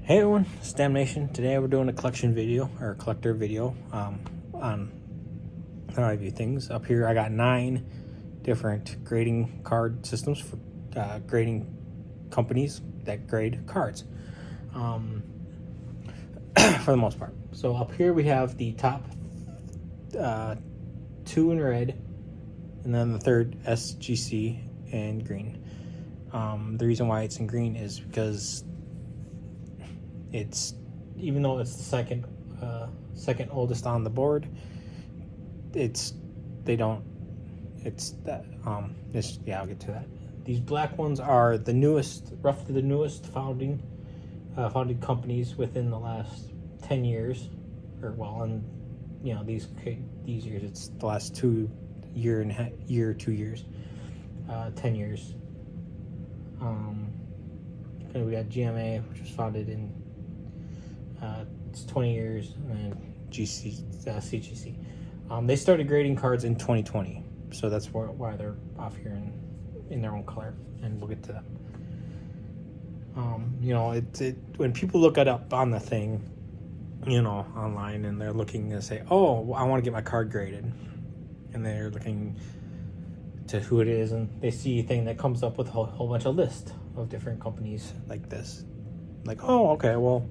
Hey everyone, it's Damnation. Today we're doing a collection video, or a collector video, on how I view things. Up here I got 9 different grading card systems for grading companies that grade cards, for the most part. So up here we have the top 2 in red, and then the third SGC in green. The reason why it's in green is because it's, even though it's the second oldest on the board, I'll get to that. These black ones are the newest, roughly the newest founded companies within the last 10 years, or well, and these years, it's the last 2 years, 10 years. And we got GMA, which was founded in it's 20 years, and CGC. They started grading cards in 2020, so that's why they're off here in their own color, and we'll get to that. When people look it up on the thing, online, and they're looking to say, oh, I want to get my card graded, and they're looking to who it is, and they see a thing that comes up with a whole bunch of lists of different companies like this. Like, oh, okay, well,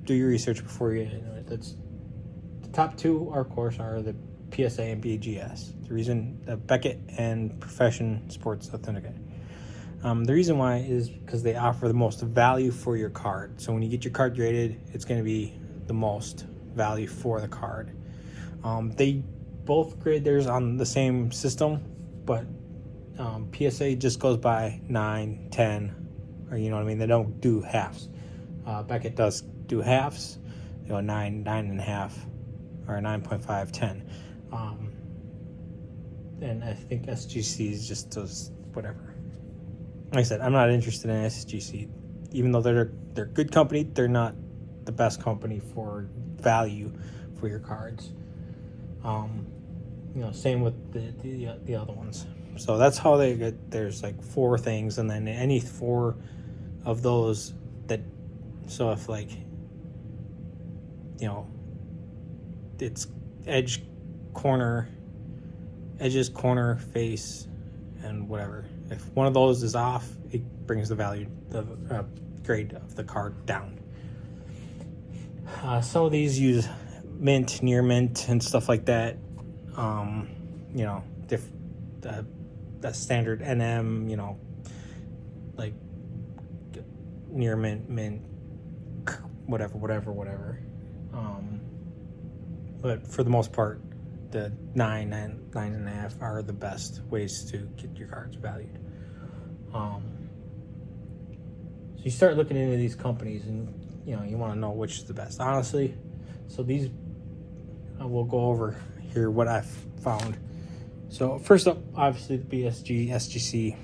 do your research before you. That's the top 2, of course, are the PSA and BGS. The reason Beckett and Profession Sports Authenticate. The reason why is because they offer the most value for your card. So when you get your card graded, it's going to be the most value for the card. They both grade theirs on the same system, but PSA just goes by 9, 10, or they don't do halves. Beckett does do halves, 9, 9.5, or 9.5, 10. And I think SGC just does whatever. Like I said, I'm not interested in SGC. Even though they're a good company, they're not the best company for value for your cards. Same with the other ones. So that's how they get. There's like 4 things, and then any 4 of those that. So if it's edges, corner, face, and whatever. If one of those is off, it brings the value, the grade of the card down. Some of these use mint, near mint, and stuff like that. That standard NM, like near mint, whatever. But for the most part, the 9 and 9.5 are the best ways to get your cards valued. So you start looking into these companies, and you want to know which is the best, honestly. So these, we'll go over here what I've found. So first up, obviously the SGC.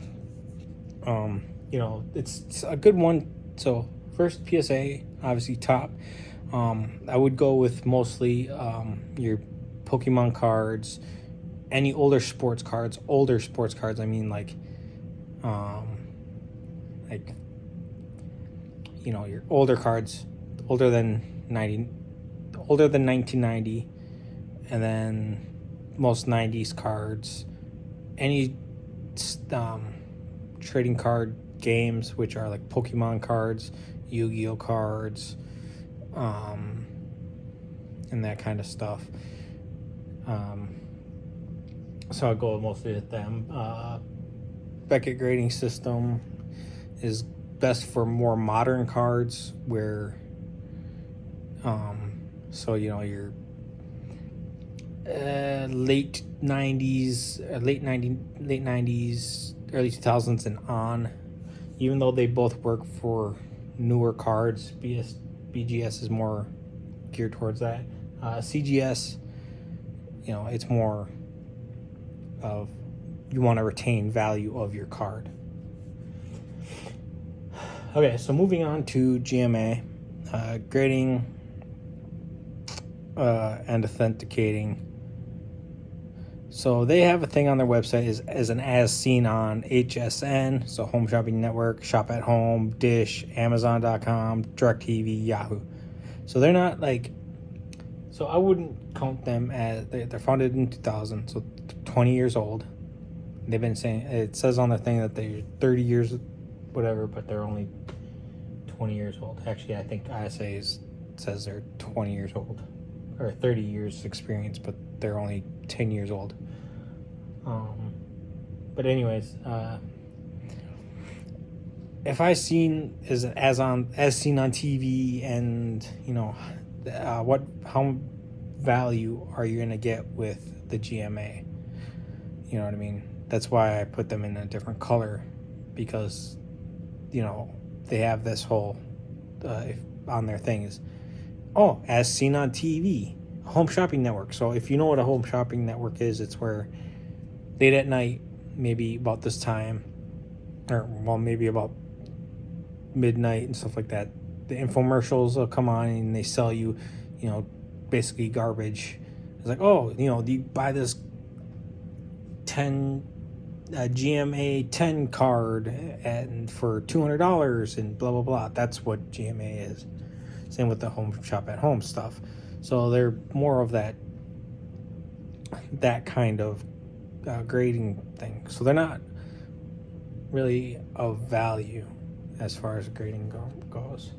It's a good one. So first, PSA, obviously top. I would go with mostly your Pokemon cards, any older sports cards. I mean, your older cards, older than 1990, and then most 90s cards. Any trading card games, which are like Pokemon cards, Yu-Gi-Oh cards, and that kind of stuff. So I'll go mostly with them. Beckett grading system is best for more modern cards, where your late 90s, early 2000s and on. Even though they both work for newer cards, BGS is more geared towards that. CGS, it's more of, you want to retain value of your card. Okay, so moving on to GMA, grading and authenticating. So they have a thing on their website as an as seen on HSN, so Home Shopping Network, Shop at Home, Dish, Amazon.com, DirecTV, Yahoo. So they're not like, so I wouldn't count them as, they're founded in 2000, so 20 years old. They've been saying, it says on their thing that they're 30 years, whatever, but they're only 20 years old. Actually, I think ISA says they're 20 years old, or 30 years experience, but they're only 10 years old. But anyways, if I seen as seen on TV, and you know, how value are you gonna get with the GMA? You know what I mean? That's why I put them in a different color, because you know they have this whole on their thing is, oh, as seen on TV, Home Shopping Network. So if you know what a Home Shopping Network is, it's where late at night, maybe about this time, or well, maybe about midnight and stuff like that, the infomercials will come on and they sell you, you know, basically garbage. It's like, oh, you know, you buy this 10 GMA 10 card and for $200 and blah blah blah. That's what GMA is. Same with the Home Shop at Home stuff. So they're more of that kind of grading thing. So they're not really of value as far as grading goes.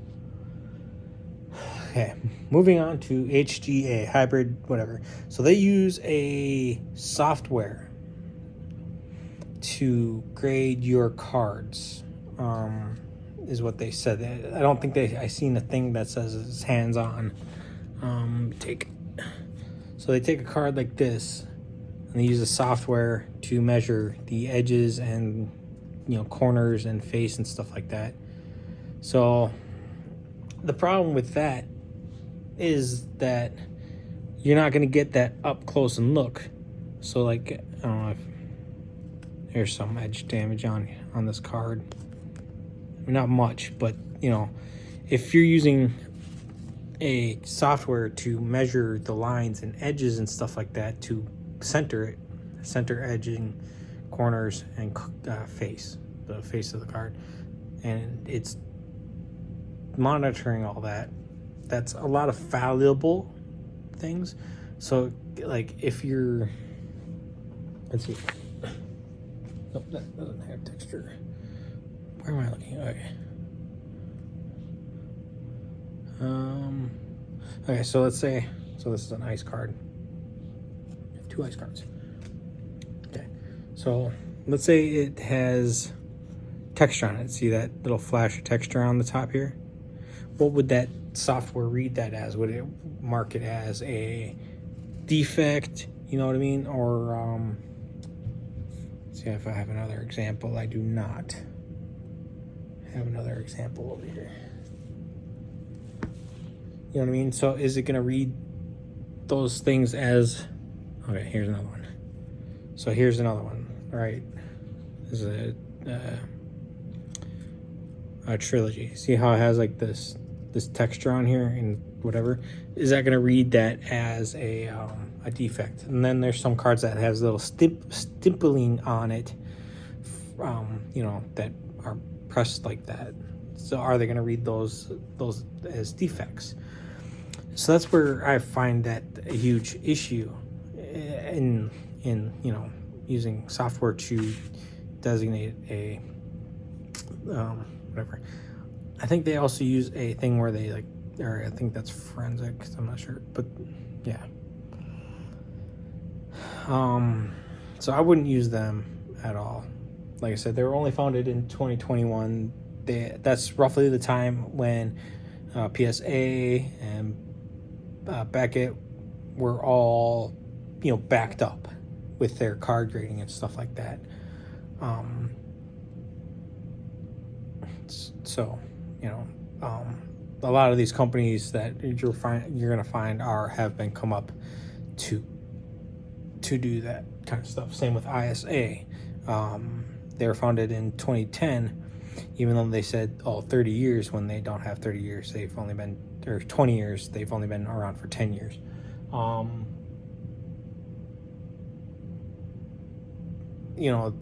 Okay, moving on to HGA, hybrid, whatever. So they use a software to grade your cards, is what they said. I don't think I seen a thing that says it's hands-on. So they take a card like this, and they use a software to measure the edges and, you know, corners and face and stuff like that. So the problem with that is that you're not going to get that up close and look. So like, I don't know if there's some edge damage on this card. I mean, not much, but you know, if you're using a software to measure the lines and edges and stuff like that to center edging, corners, and the face of the card, and it's monitoring all that, that's a lot of fallible things. So like if you're, let's see, nope, that doesn't have texture. Where am I looking? Okay. Okay, so let's say, so this is an ice card. 2 ice cards. Okay, so let's say it has texture on it. See that little flash of texture on the top here? What would that software read that as? Would it mark it as a defect? You know what I mean? Or let's see if I have another example. I do not have another example over here. You know what I mean? So is it going to read those things as, okay, here's another one. So here's another one, right? This is a trilogy. See how it has like this texture on here and whatever? Is that going to read that as a defect? And then there's some cards that has little stippling on it, you know, that are pressed like that. So are they going to read those as defects? So that's where I find that a huge issue in you know, using software to designate a whatever. I think they also use a thing where they like, or I think that's forensic, I'm not sure, but yeah. So I wouldn't use them at all. Like I said, they were only founded in 2021. That's roughly the time when PSA and Beckett were all, you know, backed up with their card grading and stuff like that. So, you know, a lot of these companies that you're gonna find have been come up to do that kind of stuff. Same with ISA. They were founded in 2010, even though they said 30 years, when they don't have 30 years. They've only been, or 20 years, they've only been around for 10 years.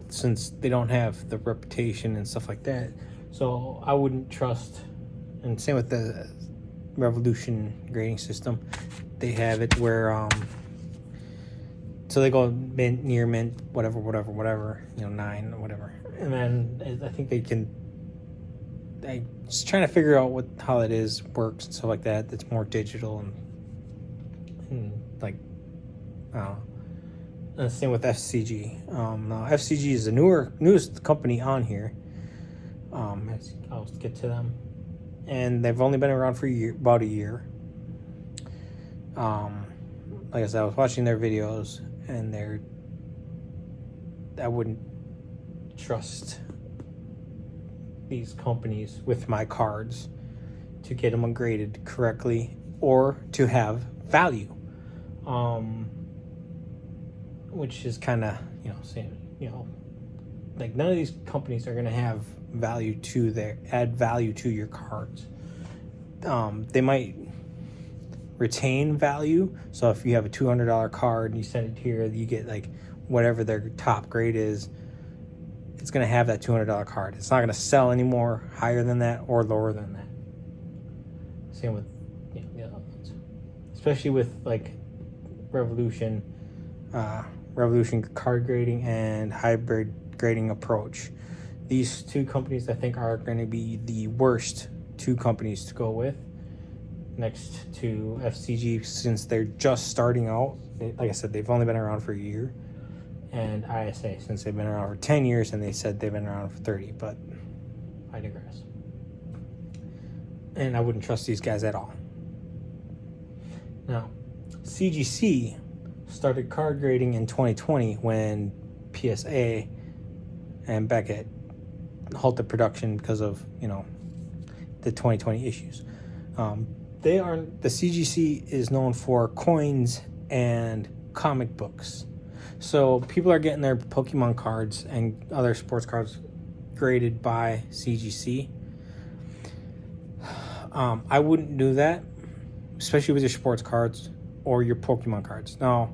since they don't have the reputation and stuff like that. So I wouldn't trust. And same with the Revolution grading system. They have it where so they go mint, near mint, whatever, 9, whatever. And then I think I just trying to figure out how it works and stuff like that. That's more digital and like, I don't know. And same with FCG. Now FCG is the newest company on here. I'll get to them, and they've only been around for about a year. Like I said, I was watching their videos, and I wouldn't trust these companies with my cards to get them graded correctly or to have value. Which is kind of, saying, like none of these companies are going to have add value to your cards. They might retain value. So if you have a $200 card and you send it here, you get like whatever their top grade is. It's going to have that $200 card. It's not going to sell any more higher than that or lower than that. Same with the other ones, especially with like Revolution card grading and hybrid grading approach. These two companies I think are going to be the worst two companies to go with next to FCG, since they're just starting out. Like I said, they've only been around for a year, and ISA, since they've been around for 10 years and they said they've been around for 30, but I digress. And I wouldn't trust these guys at all. Now, CGC started card grading in 2020 when PSA and Beckett halted production because of the 2020 issues. The CGC is known for coins and comic books, so people are getting their Pokemon cards and other sports cards graded by CGC. I wouldn't do that, especially with your sports cards or your Pokemon cards. Now,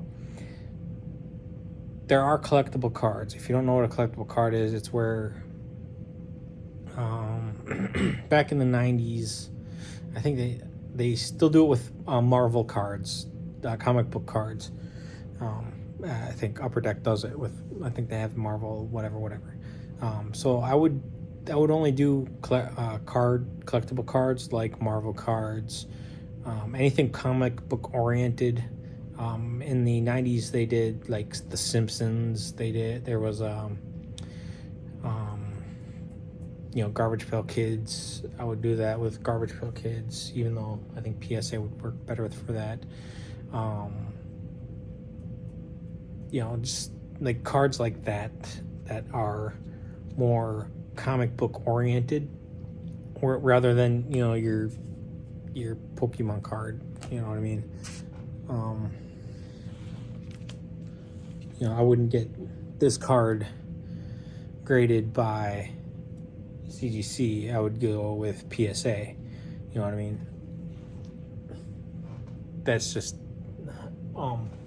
there are collectible cards. If you don't know what a collectible card is, it's where back in the 90s, I think they still do it with Marvel cards, comic book cards. I think Upper Deck does it with, I think they have Marvel, whatever. So I would only do collectible cards like Marvel cards, anything comic book oriented. In the 90s, they did like The Simpsons. There was Garbage Pail Kids. I would do that with Garbage Pail Kids, even though I think PSA would work better for that. Just like cards like that are more comic book oriented, or rather than your Pokemon card. You know what I mean? I wouldn't get this card graded by CGC. I would go with PSA. You know what I mean? That's just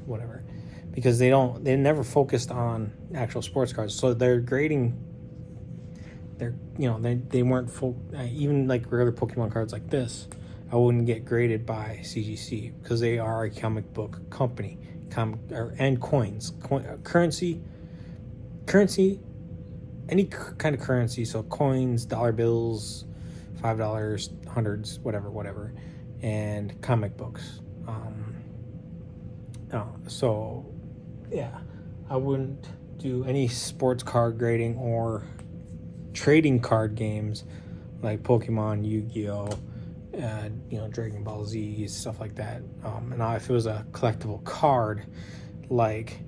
whatever, because they never focused on actual sports cards. So they're grading. They weren't even like regular Pokemon cards like this. I wouldn't get graded by CGC because they are a comic book company. And coins, currency, any kind of currency. So coins, dollar bills, $5, hundreds, whatever, and comic books. So yeah, I wouldn't do any sports card grading or trading card games like Pokemon, Yu-Gi-Oh, Dragon Ball Z, stuff like that. Now, if it was a collectible card, like,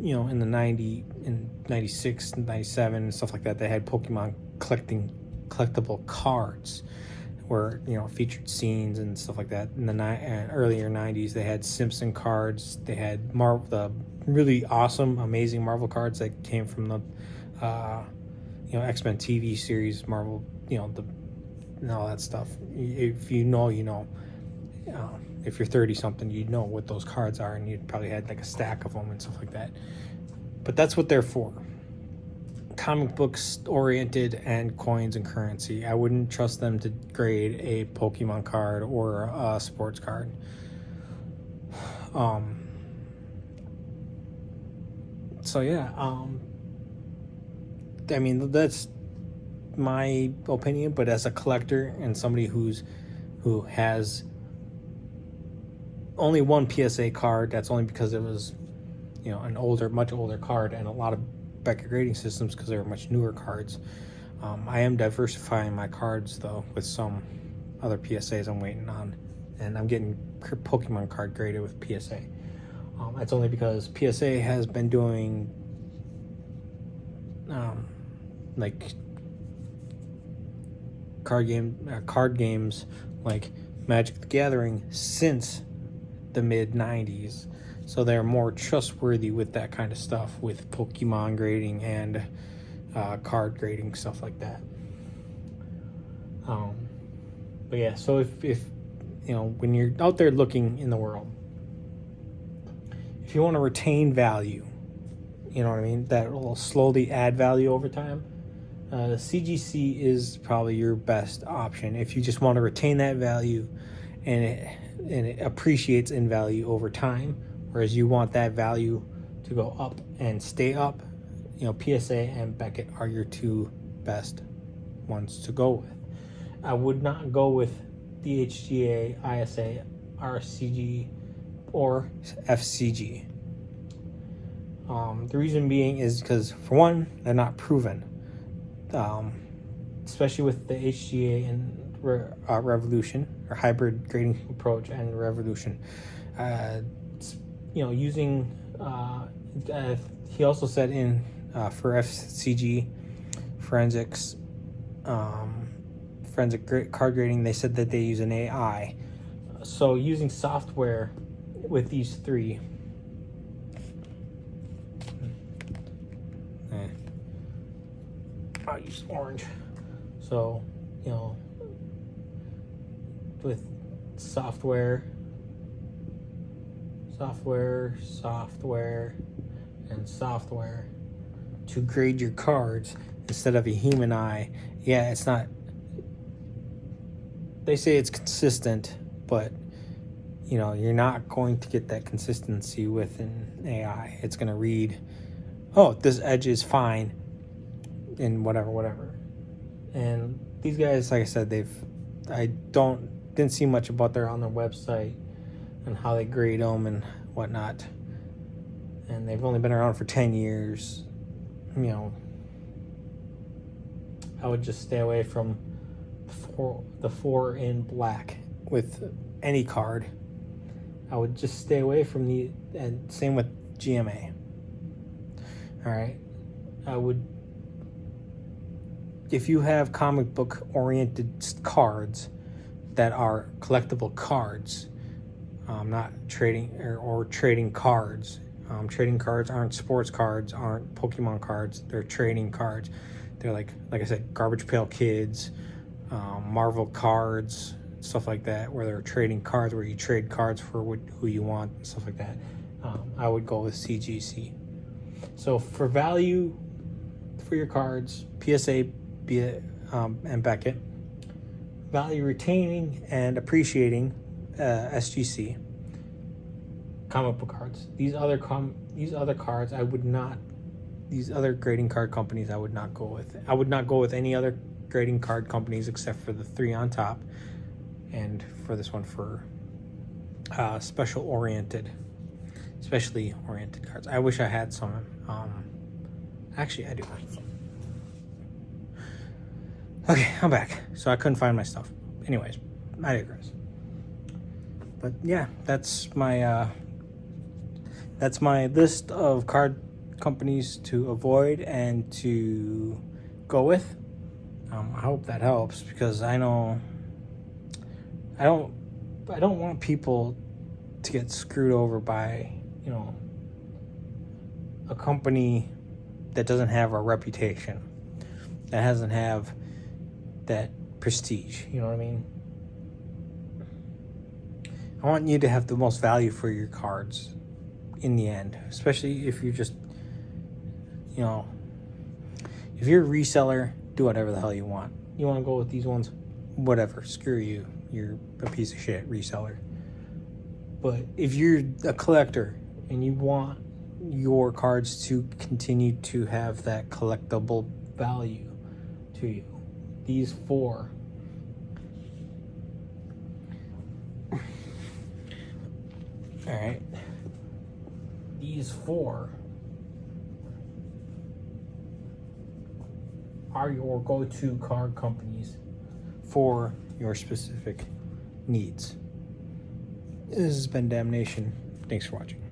in the 96, 97, stuff like that, they had Pokemon collectible cards where, featured scenes and stuff like that. In the earlier 90s, they had Simpson cards. They had the really awesome, amazing Marvel cards that came from the, X-Men TV series, Marvel, and all that stuff. If you know, if you're 30 something, you'd know what those cards are, and you'd probably had like a stack of them and stuff like that. But that's what they're for. Comic books oriented and coins and currency. I wouldn't trust them to grade a Pokemon card or a sports card. So yeah, I mean, that's my opinion, but as a collector and somebody who has only one PSA card, that's only because it was, much older card, and a lot of Beckett grading systems because they were much newer cards. I am diversifying my cards though with some other PSAs I'm waiting on, and I'm getting Pokemon card graded with PSA. That's only because PSA has been doing like card games like Magic the Gathering since the mid 90s, so they're more trustworthy with that kind of stuff, with Pokemon grading and card grading, stuff like that. But yeah, so if when you're out there looking in the world, if you want to retain value, you know what I mean, that will slowly add value over time, CGC is probably your best option. If you just want to retain that value and it appreciates in value over time, whereas you want that value to go up and stay up, PSA and Beckett are your two best ones to go with. I would not go with the HGA, ISA, RCG, or FCG. The reason being is because, for one, they're not proven. Especially with the HGA and Revolution, or hybrid grading approach and Revolution. Using, he also said for FCG forensics, forensic card grading, they said that they use an AI. So using software with these three, I'll use orange. So, with software, and software to grade your cards instead of a human eye. Yeah, it's not. They say it's consistent, but you're not going to get that consistency with an AI. It's going to read, oh, this edge is fine, and whatever. And these guys, like I said, didn't see much about on their website and how they grade them and whatnot. And they've only been around for 10 years. I would just stay away from the 4 in black with any card. I would just stay away from and same with GMA. All right. If you have comic book oriented cards that are collectible cards, not trading or trading cards. Trading cards aren't sports cards, aren't Pokemon cards. They're trading cards. They're like I said, Garbage Pail Kids, Marvel cards, stuff like that, where they're trading cards, where you trade cards for who you want, and stuff like that. I would go with CGC. So for value for your cards, PSA, and Beckett. Value retaining and appreciating, SGC. Comic book cards. These other cards, I would not. These other grading card companies, I would not go with. I would not go with any other grading card companies except for the three on top, and for this one for specially oriented cards. I wish I had some. Actually, I do have some. Okay, I'm back. So I couldn't find my stuff. Anyways, I digress. But yeah, that's my list of card companies to avoid and to go with. I hope that helps, because I know I don't want people to get screwed over by a company that doesn't have a reputation, that doesn't have that prestige. You know what I mean? I want you to have the most value for your cards in the end, especially if you're just you know, if you're a reseller, do whatever the hell you want. You want to go with these ones, whatever, screw you. You're a piece of shit reseller. But if you're a collector and you want your cards to continue to have that collectible value to you, these 4 all right, these 4 are your go-to card companies for your specific needs. This has been Damnation. Thanks for watching.